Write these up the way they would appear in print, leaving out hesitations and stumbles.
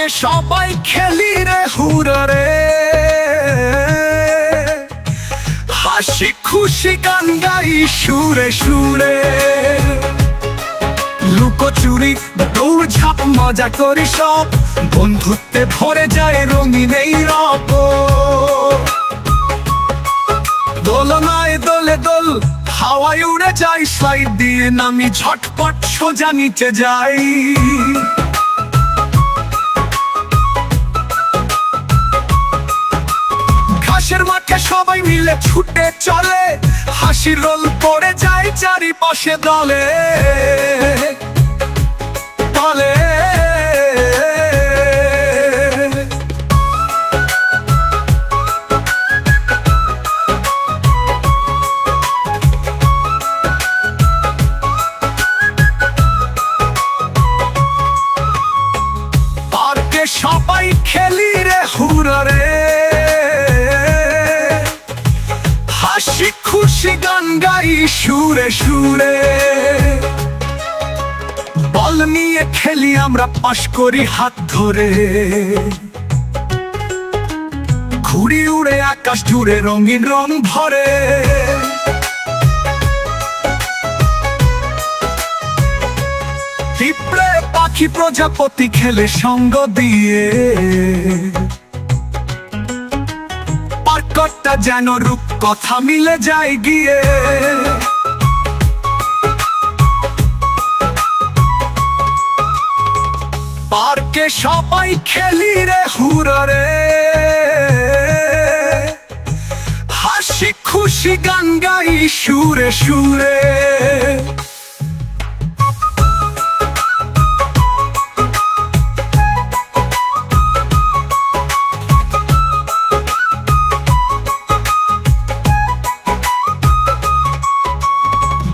পার্কে সবাই খেলি রে হুরা রে, হাসি খুশি গান গাই সুরে সুরে। লুকোচুরি দৌড়ঝাঁপ মজা করি সব, বন্ধুত্বে ভরে যায় রঙিন এই রব। দোলনায় দোলে দোল, হাওয়ায় উড়ে যাই, স্লাইড দিয়ে নামি ঝটপট সোজা নিচে যাই। ঘাসের মাঠে সবাই মিলে ছুটে চলে, হাসির রোল পড়ে যায় চারিপাশে দলে দলে। পার্কে সবাই খেলি রে হুরা রে, হাসি খুশি গান গাই সুরে সুরে। বল নিয়ে খেলি আমরা, পাশ করি হাত ধরে, ঘুড়ি উড়ে আকাশ জুড়ে রঙিন রং ভরে। পিঁপড়ে পাখি প্রজাপতি খেলে সঙ্গ দিয়ে, পার্কটা যেন রূপ কথা মিলে যায় গিয়ে। পার্কে সবাই খেলি রে হুরা রে, হাসি খুশি গান গাই সুরে সুরে।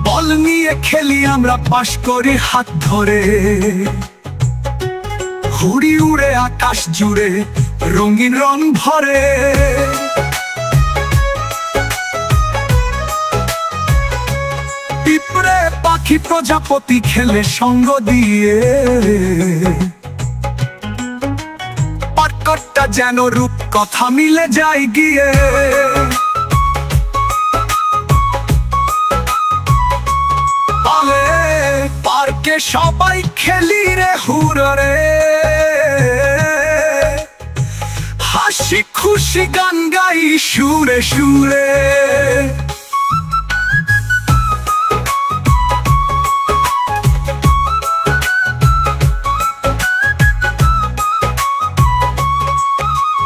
বল নিয়ে খেলি আমরা, পাশ করি হাত ধরে, ঘুড়ি উড়ে আকাশ জুড়ে রঙিন রং ভরে। পিঁপড়ে পাখি প্রজাপতি খেলে সঙ্গ দিয়ে, পার্কটা যেন রূপ কথা মিলে যায় গিয়ে। পার্কে সবাই খেলি রে হুরা রে, হাসি খুশি গান গাই সুরে সুরে।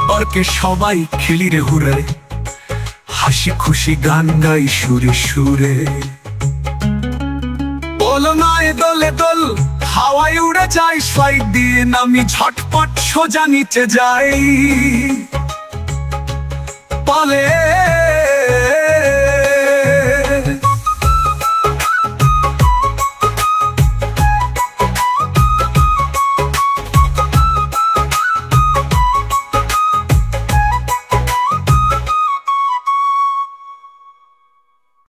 পার্কে সবাই খেলি রে হুরা রে, হাসি খুশি গান গাই সুরে সুরে। দোলনায় দোলে দোল, হাওয়ায় উড়ে যায়, স্লাইড দিয়ে নামি ঝটপট সোজা নিচে যাই। পালে